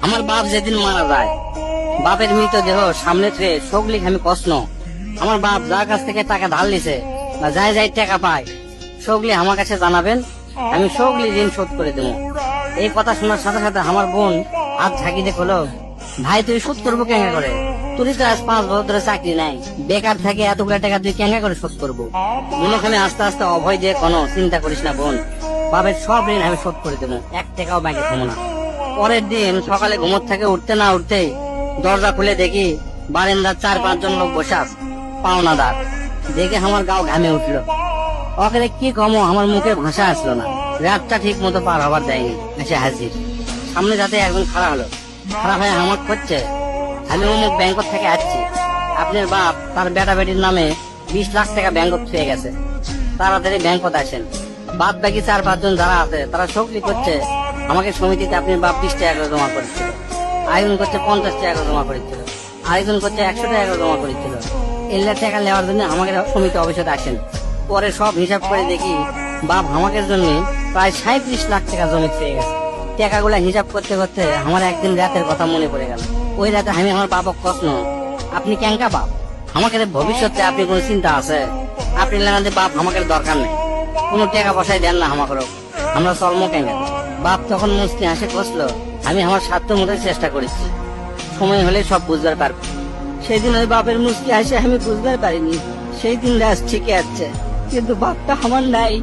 আমার বাপ যেদিন মারা যায়, বাপের মৃতদেহ সামনে থেকে সগলি আমি প্রশ্ন, আমার বাপ যার কাছ থেকে টাকা ধার নিছে বা যাই যাই টাকা পায় সগলি আমার কাছে জানাবেন, আমি সগলি ঋণ শোধ করে দেবো। এই কথা শোনার সাথে সাথে আমার বোন হাত ঝাঁকি দিয়ে হলো, ভাই তুই শোধ করবো কেঙ্গা করে? তুই তো আজ 5 বছর ধরে চাকরি নাই, বেকার থাকে এতগুলা টাকা তুই কেঙ্গা করে শোধ করবো? মনোখানে আস্তে আস্তে অভয় দিয়ে কোনো চিন্তা করিস না বোন, বাপের সব ঋণ আমি শোধ করে দেবো, 1 টাকাও ব্যাংকে থমো না। পরের দিন সকালে ঘুমোর থেকে উঠতে না উঠতেই দরজা খুলে দেখি বারান্দার 4-5 জন লোক বসে আছে, পাওনাদার। দেখে আমার গাও ঘামে উঠলো। ওখানে কি কমো, আমার মুখে ভাষা আসলো না। রাতটা ঠিক মতো পার হবার দেয়নি, এসে হাজির। সামনে যাতে একজন খাড়া হলো, খারাপ হয়ে আমার করছে, আমি অমুক ব্যাংক থেকে আসছি, আপনার বাপ তার বেটা বেটির নামে 20 লাখ টাকা ব্যাংক ছুঁয়ে গেছে, তাড়াতাড়ি ব্যাংকত আসেন। বাদ বাকি 4-5 জন যারা আছে তারা শোকলি করছে আমাকে সমিতিতে আপনার বাপ 20 টাকা করে জমা করেছিল, আরেকজন করছে 50 টাকা করে জমা করেছিল, আরেকজন করছে 100 টাকা করে জমা করেছিল। এল্লা টাকা নেওয়ার জন্য আমাকে সমিতি অফিসে আসেন। পরে সব হিসাব করে দেখি বাপ আমাকে জন্য প্রায় 37 লাখ টাকা জমি পেয়ে গেছে। টাকাগুলা হিসাব করতে করতে আমার একদিন রাতের কথা মনে পড়ে গেল। ওই রাতে আমি আমার বাপক প্রশ্ন, আপনি কেঙ্কা বাপ? আমাকে ভবিষ্যতে আপনি কোন চিন্তা আছে? আপনি লাগাতে বাপ আমাকে দরকার নেই, কোন টাকা পয়সায় দেন না আমাকে, আমরা চলম কেঙ্গা? বাপ তখন মুসলি হাসে কষলো, আমি আমার সাধ্য মতো চেষ্টা করেছি, সময় হলে সব বুঝবার পারবো। সেই দিন ওই বাপের মুসলি হাসে আমি বুঝবার পারিনি। সেই দিন রাত ঠিকই আছে, কিন্তু বাপটা আমার নাই।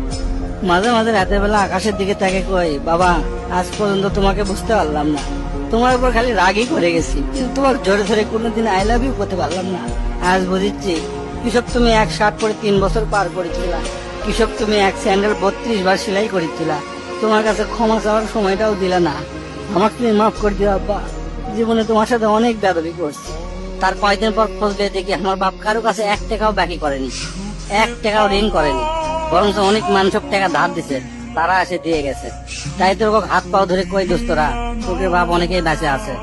মাঝে মাঝে রাতের বেলা আকাশের দিকে তাকে কই, বাবা আজ পর্যন্ত তোমাকে বুঝতে পারলাম না, তোমার উপর খালি রাগই করে গেছি, কিন্তু তোমার জোরে ধরে কোনোদিন আই লাভ ইউ করতে পারলাম না। আজ বুঝিচ্ছি কৃষক তুমি 1 শার্ট পরে 3 বছর পার করেছিলা, কৃষক তুমি 1 স্যান্ডেল 32 বার সেলাই করেছিলা, তোমার কাছে ক্ষমা চাওয়ার সময়টাও দিলা না। আমাকে তুমি মাফ করে দিও আব্বা, জীবনে তোমার সাথে অনেক বেয়াদবি করছি। তার কয়েকদিন পর খোঁজলে দেখি আমার বাপ কারো কাছে 1 টাকাও বাকি করেনি, 1 টাকাও ঋণ করেনি, বরং অনেক মানুষ টাকা ধার দিছে, তারা এসে দিয়ে গেছে। তাই তোর হাত পাও ধরে কই দোস্তরা, তোকে বাপ অনেকেই বেঁচে আছে।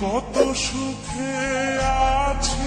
কত সুখে আছি